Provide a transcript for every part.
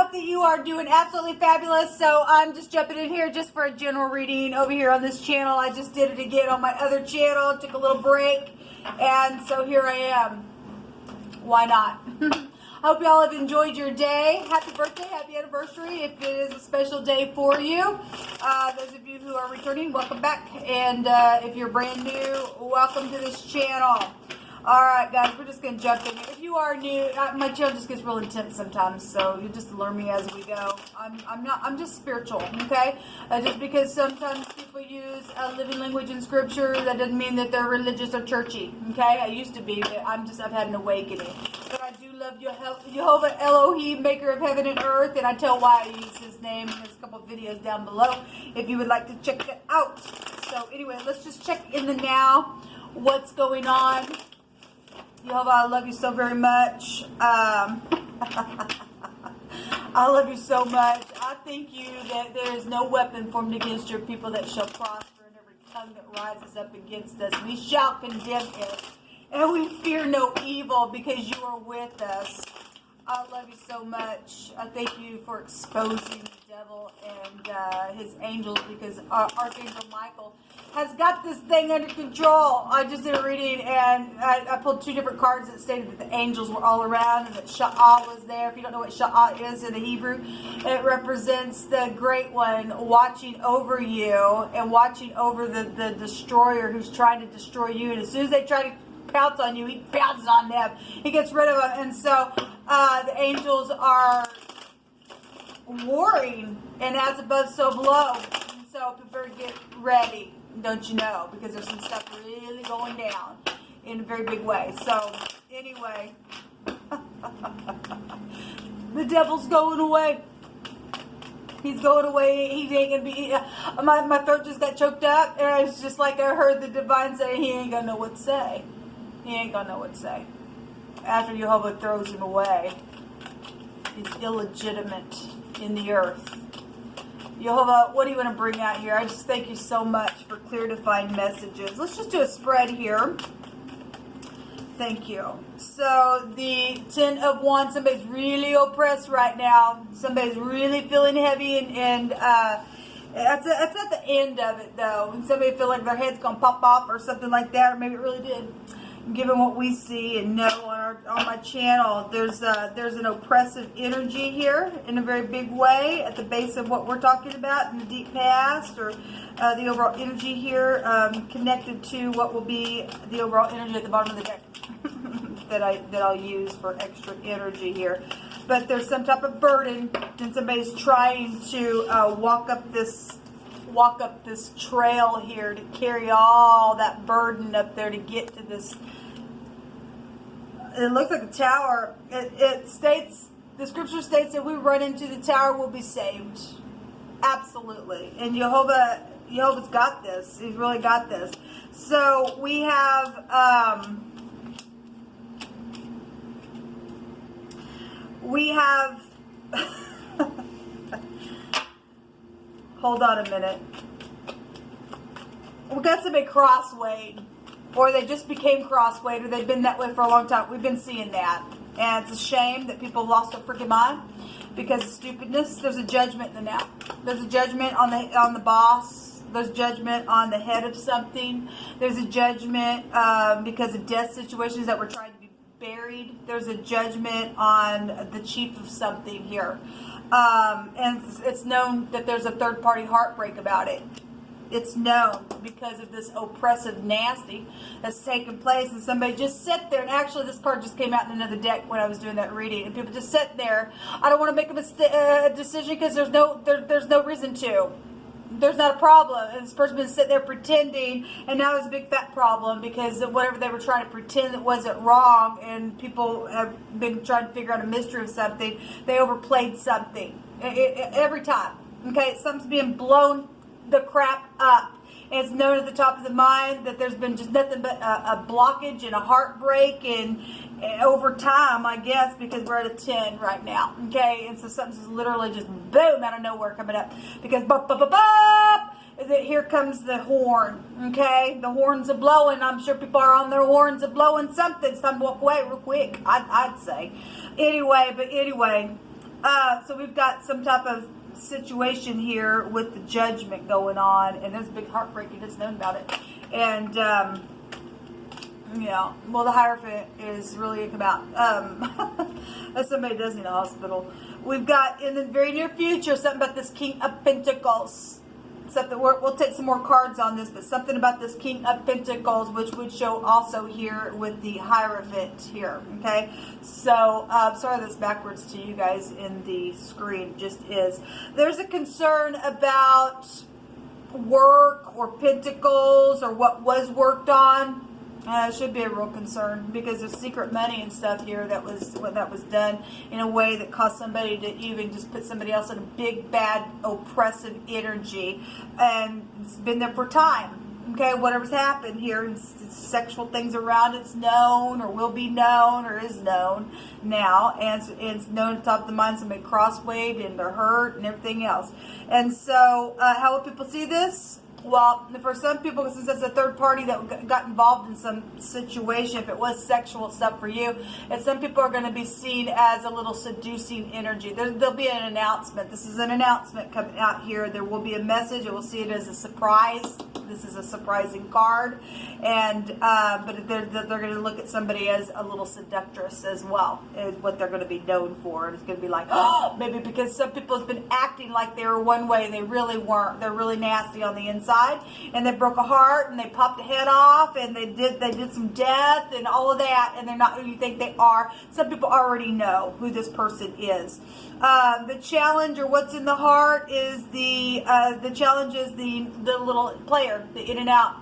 hope that you are doing absolutely fabulous. So I'm just jumping in here just for a general reading over here on this channel. I just did it again on my other channel, took a little break, and so here I am. Why not? Hope y'all have enjoyed your day. Happy birthday, happy anniversary if it is a special day for you. Those of you who are returning, welcome back. And if you're brand new, welcome to this channel. Alright guys, we're just going to jump in here. If you are new, my channel just gets real intense sometimes, so you just learn me as we go. I'm just spiritual, okay? Just because sometimes people use a living language in scripture, that doesn't mean that they're religious or churchy, okay? I used to be, but I've had an awakening. But I do love Jehovah Elohim, maker of heaven and earth, and I tell why I use his name. There's a couple of videos down below if you would like to check that out. So anyway, let's just check in the now. What's going on? Jehovah, I love you so very much. I love you so much. I thank you that there is no weapon formed against your people that shall prosper, and every tongue that rises up against us, we shall condemn it. And we fear no evil because you are with us. I love you so much. I thank you for exposing the devil and his angels, because Archangel Michael has got this thing under control. I just did a reading and I pulled two different cards that stated that the angels were all around and that ShAhH was there. If you don't know what ShAhH is in the Hebrew, it represents the Great One watching over you and watching over the destroyer who's trying to destroy you. And as soon as they try to pounce on you, he pounces on them. He gets rid of them. And so the angels are warring, and as above, so below. And so people better get ready, don't you know? Because there's some stuff really going down in a very big way. So anyway, the devil's going away. He's going away. He ain't gonna be. My throat just got choked up, and it's just like I heard the divine say, he ain't gonna know what to say. He ain't gonna know what to say. After Jehovah throws him away, he's illegitimate in the earth. Jehovah, what do you want to bring out here? I just thank you so much for clear, defined messages. Let's just do a spread here. Thank you. So the 10 of Wands, somebody's really oppressed right now. Somebody's really feeling heavy, and that's at the end of it, though. And somebody feel like their head's gonna pop off or something like that, or maybe it really did. Given what we see and know on my channel, there's an oppressive energy here in a very big way at the base of what we're talking about in the deep past, or the overall energy here connected to what will be the overall energy at the bottom of the deck that I'll use for extra energy here. But there's some type of burden, and somebody's trying to walk up this trail here to carry all that burden up there to get to this. It looks like a tower. It states, the scripture states that we run into the tower, we'll be saved. Absolutely. And Jehovah's got this. He's really got this. So we have hold on a minute. We got somebody crosswayed, or they just became crosswayed, or they've been that way for a long time. We've been seeing that, and it's a shame that people have lost their freaking mind because of stupidness. There's a judgment in the now. There's a judgment on the boss. There's judgment on the head of something. There's a judgment because of death situations that were trying to be buried. There's a judgment on the chief of something here. And it's known that there's a third-party heartbreak about it. It's known because of this oppressive nasty that's taken place, and somebody just sit there. And actually, this card just came out in another deck when I was doing that reading, and people just sit there. I don't want to make a decision because there's no reason to. There's not a problem, and this person's been sitting there pretending, and now there's a big fat problem because of whatever they were trying to pretend that wasn't wrong, and people have been trying to figure out a mystery of something. They overplayed something every time. Okay, something's being blown the crap up. And it's known at the top of the mind that there's been just nothing but a blockage and a heartbreak, and over time, I guess, because we're at a 10 right now. Okay, and so something's literally just boom out of nowhere coming up, because bop, bop, bop, bop, here comes the horn. Okay, the horns are blowing. I'm sure people are on their horns are blowing something. It's time to walk away real quick, I'd say. Anyway, So we've got some type of situation here with the judgment going on, and there's a big heartbreak. You just known about it. And, yeah, well, the Hierophant is really about as somebody does in a hospital. We've got in the very near future something about this King of Pentacles. Something we'll take some more cards on this, but something about this King of Pentacles, which would show also here with the Hierophant here. Okay, so sorry that's backwards to you guys in the screen. It just is. There's a concern about work or pentacles or what was worked on. It should be a real concern because there's secret money and stuff here that was done in a way that caused somebody to even just put somebody else in a big, bad, oppressive energy, and it's been there for time. Okay, whatever's happened here, sexual things around it's known or will be known or is known now, and it's known at the top of the mind. Somebody crosswayed and they're hurt and everything else. And so, how will people see this? Well, for some people, since it's a third party that got involved in some situation, if it was sexual stuff for you, and some people are going to be seen as a little seducing energy. There'll be an announcement. This is an announcement coming out here. There will be a message. I will see it as a surprise. This is a surprising card, and but they're going to look at somebody as a little seductress as well, is what they're going to be known for. And it's going to be like, oh, maybe because some people have been acting like they were one way, they really weren't. They're really nasty on the inside, and they broke a heart, and they popped a head off, and they did some death and all of that, and they're not who you think they are. Some people already know who this person is. The challenge, or what's in the heart, is the challenge is the little player, the in and out.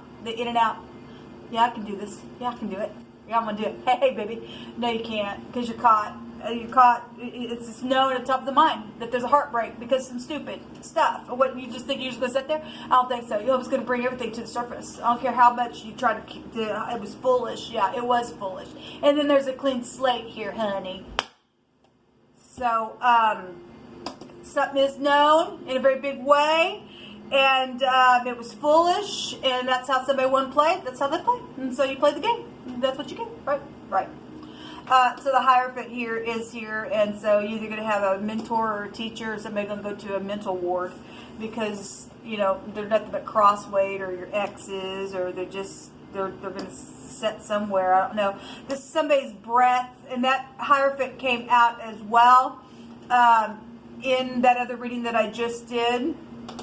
Yeah, I can do this. Yeah, I can do it. Yeah, I'm gonna do it. Hey, baby. No, you can't, because you're caught. You're caught. It's just known at the top of the mind that there's a heartbreak because some stupid stuff. What you just think you're just gonna sit there? I don't think so. You're just gonna bring everything to the surface. I don't care how much you try to keep. It was foolish. Yeah, it was foolish. And then there's a clean slate here, honey. So, something is known in a very big way, and it was foolish, and that's how somebody won play. That's how they play. And so you play the game. That's what you get, right? Right. So the Hierophant here is here, and so you're either going to have a mentor or a teacher, or somebody going to go to a mental ward because, you know, they're nothing but crosswayed, or your exes, or they're going to set somewhere. I don't know. This is somebody's breath, and that Hierophant came out as well in that other reading that I just did.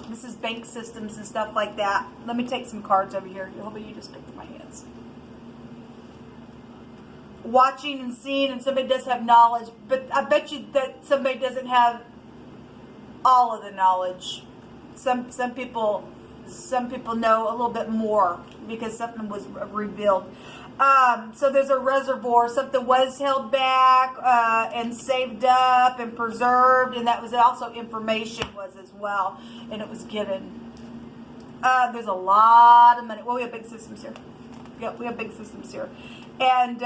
This is bank systems and stuff like that. Let me take some cards over here. Hopefully you just picked up my hands. Watching and seeing, and somebody does have knowledge, but I bet you that somebody doesn't have all of the knowledge. Some people know a little bit more because something was revealed. So there's a reservoir. Something was held back and saved up and preserved, and that was also information was as well, and it was given. There's a lot of money. Well, we have big systems here. Yep, we have big systems here. And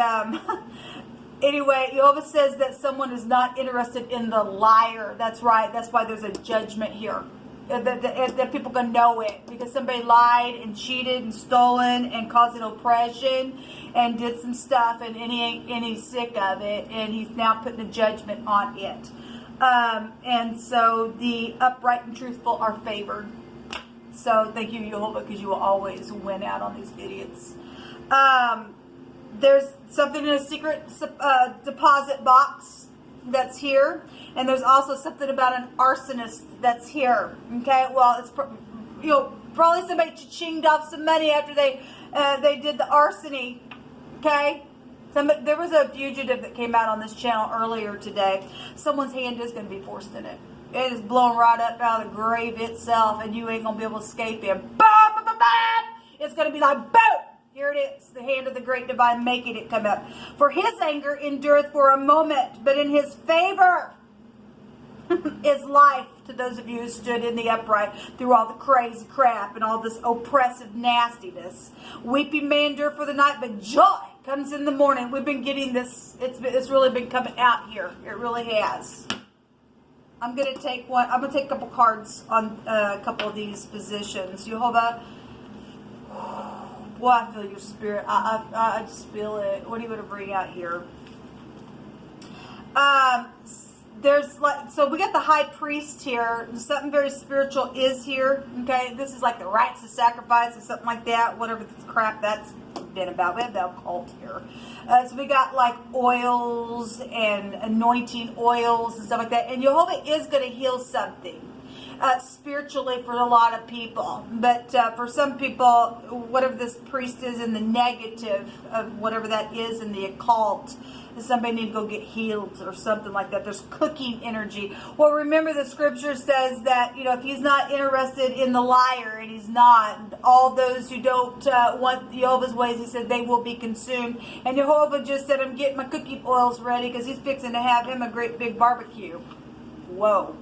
anyway, Jehovah says that someone is not interested in the liar. That's right. That's why there's a judgment here. That people can know it because somebody lied and cheated and stolen and caused an oppression and did some stuff, and he's sick of it, and he's now putting a judgment on it. And so the upright and truthful are favored. So thank you, Jehovah, because you will always win out on these idiots. There's something in a secret deposit box that's here, and there's also something about an arsonist that's here. Okay, well, it's probably somebody chinged off some money after they did the arsony. Okay, there was a fugitive that came out on this channel earlier today. Someone's hand is going to be forced in it. It is blown right up out of the grave itself, and you ain't going to be able to escape him. Boom, boom, boom, boom. It's going to be like boom. Here it is, the hand of the great divine making it come up. For his anger endureth for a moment, but in his favor is life to those of you who stood in the upright through all the crazy crap and all this oppressive nastiness. Weeping may endure for the night, but joy comes in the morning. We've been getting this. It's really been coming out here. It really has. I'm going to take one. I'm going to take a couple cards on a couple of these positions. Jehovah. Well, I feel your spirit. I just feel it. What are you going to bring out here? there's like, so we got the high priest here. Something very spiritual is here. Okay, this is like the rites of sacrifice or something like that. Whatever this crap that's been about. We have the occult here. So we got like oils and anointing oils and stuff like that. And Jehovah is going to heal something spiritually for a lot of people. But for some people, whatever this priest is in the negative of whatever that is in the occult, somebody need to go get healed or something like that. There's cooking energy. Well, remember the scripture says that, you know, if he's not interested in the liar, and he's not, all those who don't want Jehovah's ways, he said they will be consumed. And Jehovah just said, I'm getting my cooking oils ready because he's fixing to have him a great big barbecue. Whoa.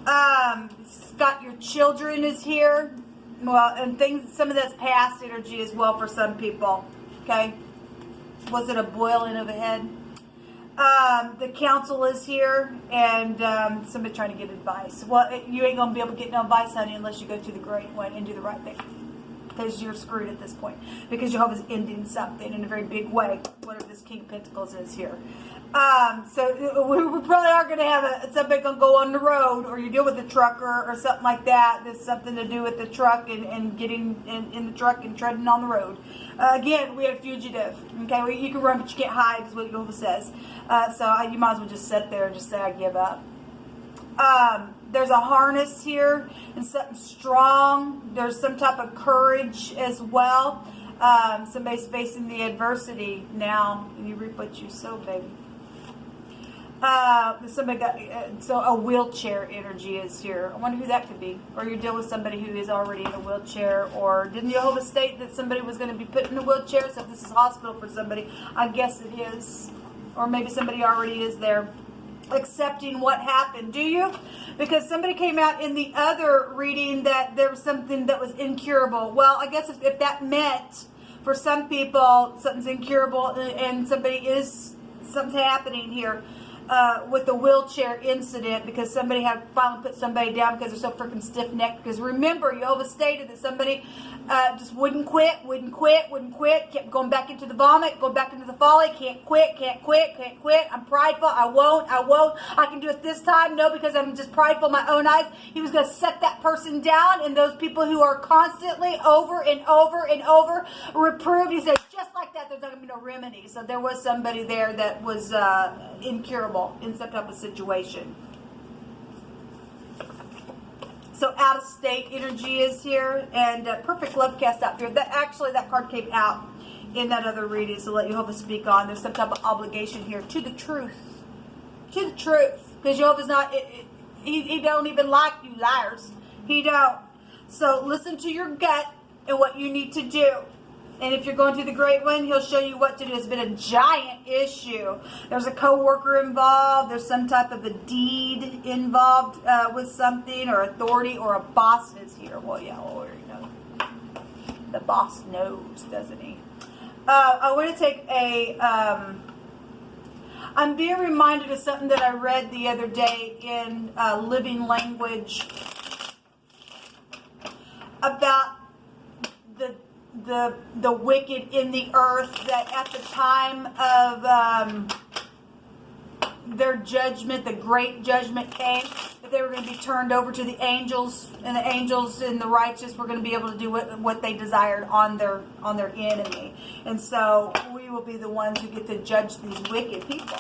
Got your children is here. Well, and things, some of that's past energy as well for some people. Okay. Was it a boiling of a head? The council is here, and somebody trying to get advice. Well, you ain't going to be able to get no advice, honey, unless you go to the great one and do the right thing. Because you're screwed at this point. Because Jehovah's ending something in a very big way, whatever this King of Pentacles is here. So we probably are going to have somebody going to go on the road, or you deal with a trucker or something like that. There's something to do with the truck and getting in the truck and treading on the road. Again, we have fugitive. Okay, you can run, but you can't hide, is what Jehovah says. So you might as well just sit there and just say, I give up. There's a harness here and something strong. There's some type of courage as well. Somebody's facing the adversity now, and you reap what you sow, baby. Somebody got, so a wheelchair energy is here. I wonder who that could be. Or you're dealing with somebody who is already in a wheelchair. Or didn't Jehovah state that somebody was going to be put in a wheelchair? So if this is hospital for somebody, I guess it is. Or maybe somebody already is there. Accepting what happened. Do you? Because somebody came out in the other reading that there was something that was incurable. Well, I guess if that meant for some people something's incurable and something's happening here with the wheelchair incident, because somebody had finally put somebody down because they're so freaking stiff-necked. Because remember, Jehovah stated that somebody just wouldn't quit, kept going back into the vomit, going back into the folly, can't quit, I'm prideful, I won't, I can do it this time, no, because I'm just prideful in my own eyes. He was going to set that person down, and those people who are constantly over and over reproved, he said, just like that, there's not going to be no remedy. So there was somebody there that was incurable in some type of situation. So out of state energy is here, and perfect love cast out here. That card came out in that other reading, so let Jehovah speak on. There's some type of obligation here to the truth, because Jehovah's not. He don't even like you liars. He don't. So listen to your gut and what you need to do. And if you're going to the Great One, he'll show you what to do. It's been a giant issue. There's a co-worker involved. There's some type of a deed involved with something, or authority, or a boss is here. Well, yeah, well, you know, the boss knows, doesn't he? I want to take a... I'm being reminded of something that I read the other day in Living Language about the wicked in the earth, that at the time of their judgment, the great judgment came, that they were going to be turned over to the angels, and the angels and the righteous were going to be able to do what they desired on their enemy. And so we will be the ones who get to judge these wicked people.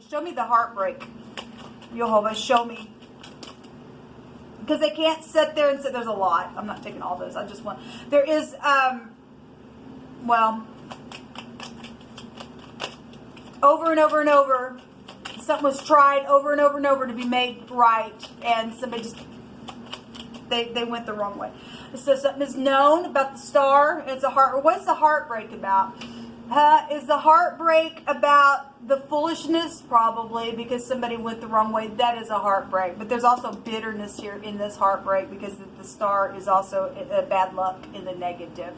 Show me the heartbreak, Jehovah, show me. Because they can't sit there and say, there's a lot. I'm not taking all those. I just want, there is, well, over and over and over, something was tried over and over to be made right, and somebody just, they went the wrong way. So something is known about the star. It's a heart. What's the heartbreak about? Is the heartbreak about the foolishness? Probably, because somebody went the wrong way. That is a heartbreak. But there's also bitterness here in this heartbreak, because the star is also a bad luck in the negative.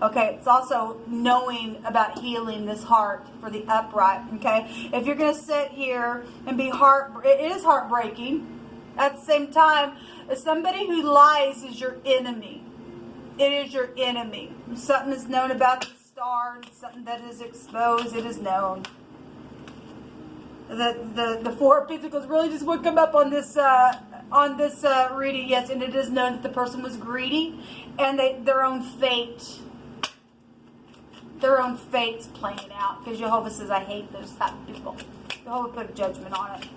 Okay, it's also knowing about healing this heart for the upright. Okay, if you're going to sit here and be it is heartbreaking. At the same time, somebody who lies is your enemy. It is your enemy. Something is known about the star, something that is exposed, it is known. The Four of Pentacles really just would come up on this reading. Yes, and it is known that the person was greedy, and their own fate's playing out. Because Jehovah says, I hate those type of people. Jehovah put a judgment on it.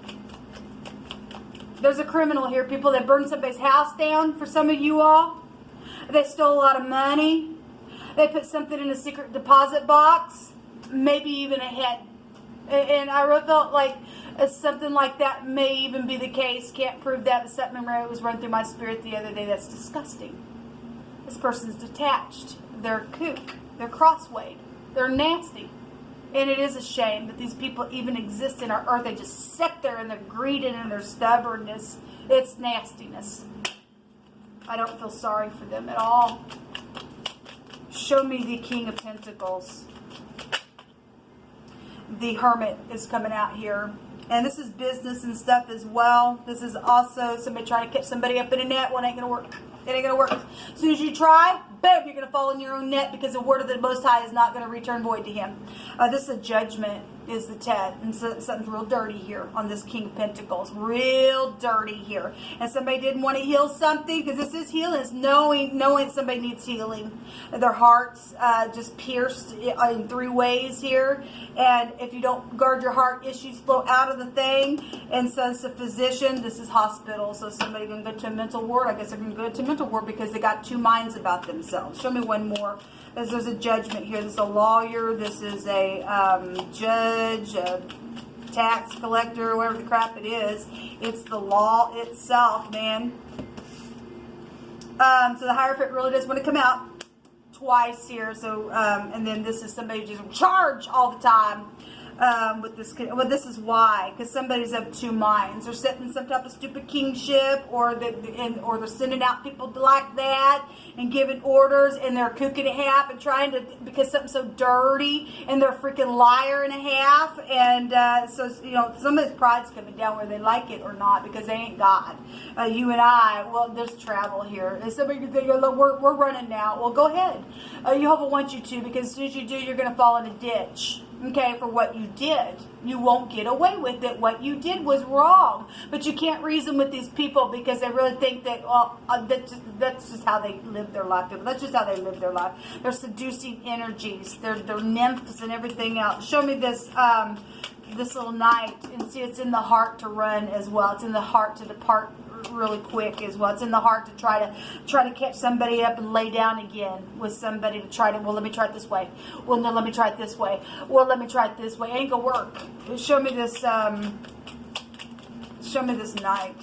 There's a criminal here, people that burned somebody's house down. For some of you all, they stole a lot of money. They put something in a secret deposit box, maybe even a head. And I really felt like something like that may even be the case. Can't prove that, but something was run through my spirit the other day. That's disgusting. This person's detached. They're kook. They're crosswayed. They're nasty. And it is a shame that these people even exist in our earth. They just sit there in their greed and in their stubbornness. It's nastiness. I don't feel sorry for them at all. Show me the King of Pentacles. The Hermit is coming out here. And this is business and stuff as well. This is also somebody trying to catch somebody up in a net. Well, it ain't going to work. It ain't going to work. As soon as you try, boom, you're going to fall in your own net, because the word of the Most High is not going to return void to him. This is a judgment, is the Ted. And so, something's real dirty here on this King of Pentacles. Real dirty here. And somebody didn't want to heal something, because this is healing. It's knowing somebody needs healing. Their heart's just pierced in 3 ways here. And if you don't guard your heart, issues flow out of the thing. And so it's a physician. This is hospital. So somebody going to go to a mental ward. I guess they're going to go to a mental ward because they got 2 minds about themselves. Show me one more. There's a judgment here. This is a lawyer. This is a judge, a tax collector, whatever the crap it is. It's the law itself, man. So the Hierophant really does want to come out twice here. So, and then this is somebody just in charge all the time. With this, well, this is why, because somebody's of 2 minds. They're setting some type of stupid kingship, or they're sending out people like that and giving orders, and they're cooking it half and trying to, because something's so dirty, and they're a freaking liar and a half. And so, you know, some of this pride's coming down, whether they like it or not, because they ain't God. You and I, well, there's travel here. And somebody could think, we're running now. Well, go ahead. Jehovah wants you to, because as soon as you do, you're going to fall in a ditch. Okay, for what you did. You won't get away with it. What you did was wrong. But you can't reason with these people, because they really think that, well, that's just how they live their life. That's just how they live their life. They're seducing energies. They're nymphs and everything else. Show me this this little knight, and see, it's in the heart to run as well. It's in the heart to depart really quick as well. It's in the heart to try to catch somebody up and lay down again with somebody, to try to, well, let me try it this way. Well, no, let me try it this way. Well, let me try it this way. It ain't gonna work. Show me this knight.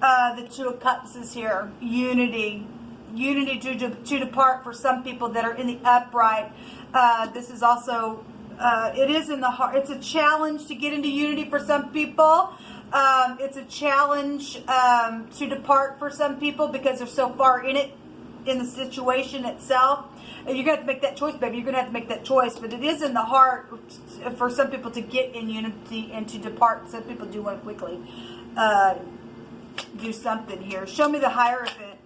The 2 of Cups is here. Unity to depart for some people that are in the upright. This is also it is in the heart. It's a challenge to get into unity for some people. It's a challenge to depart for some people, because they're so far in it, in the situation itself. You're going to have to make that choice, baby. You're going to have to make that choice. But it is in the heart for some people to get in unity and to depart. Some people do want to quickly do something here. Show me the Hierophant.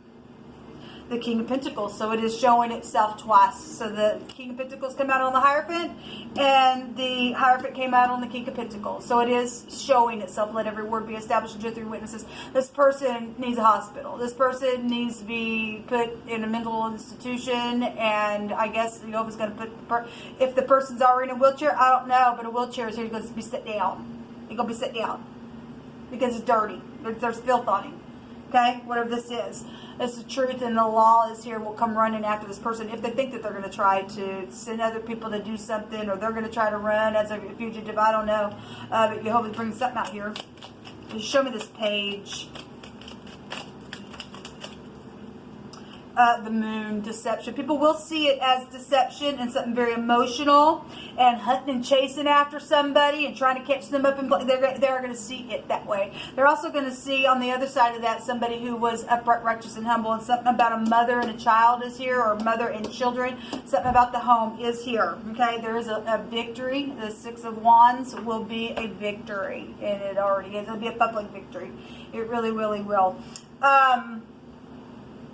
The King of Pentacles. So it is showing itself twice. So the King of Pentacles came out on the Hierophant, and the Hierophant came out on the King of Pentacles. So it is showing itself. Let every word be established in 2 or 3 witnesses. This person needs a hospital. This person needs to be put in a mental institution, and I guess, you know, if it's going to put, if the person's already in a wheelchair, I don't know, but a wheelchair is here, going to be sit down. You're going to be sit down because it's dirty. There's filth on him. Okay, whatever this is. It's the truth, and the law is here. Will come running after this person if they think that they're going to try to send other people to do something, or they're going to try to run as a fugitive. I don't know. But Jehovah's bringing something out here. Just show me this page. The Moon, deception. People will see it as deception and something very emotional, and hunting and chasing after somebody and trying to catch them up, and they're going to see it that way. They're also going to see on the other side of that somebody who was upright, righteous, and humble, and something about a mother and a child is here, or mother and children. Something about the home is here. Okay, there is a victory. The 6 of Wands will be a victory, and it already is. It'll be a public victory. It really, really will.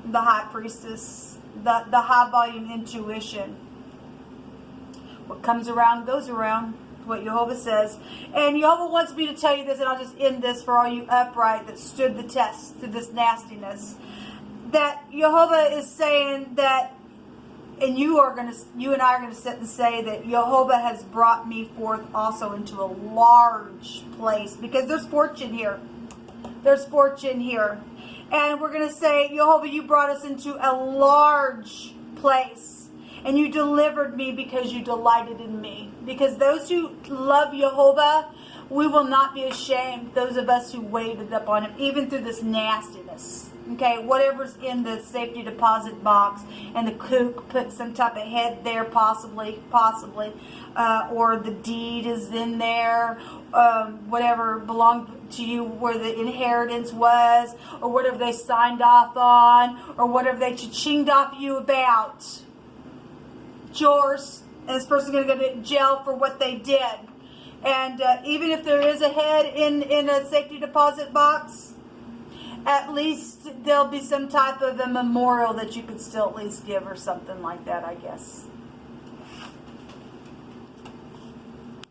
The High Priestess, the high volume intuition. What comes around goes around. what Jehovah says. And Jehovah wants me to tell you this, and I'll just end this for all you upright that stood the test through this nastiness. That Jehovah is saying that, and you and I are going to sit and say that Jehovah has brought me forth also into a large place, because there's fortune here. There's fortune here. And we're going to say, Jehovah, you brought us into a large place. And you delivered me because you delighted in me. Because those who love Jehovah, we will not be ashamed. Those of us who waited upon him, even through this nastiness. Okay, whatever's in the safety deposit box, and the kook put some type of head there, possibly, or the deed is in there, whatever belonged to you, where the inheritance was, or whatever they signed off on, or whatever they chinged off you about. It's yours, and this person's going to go to jail for what they did. And even if there is a head in a safety deposit box, at least there'll be some type of a memorial that you could still at least give, or something like that, I guess.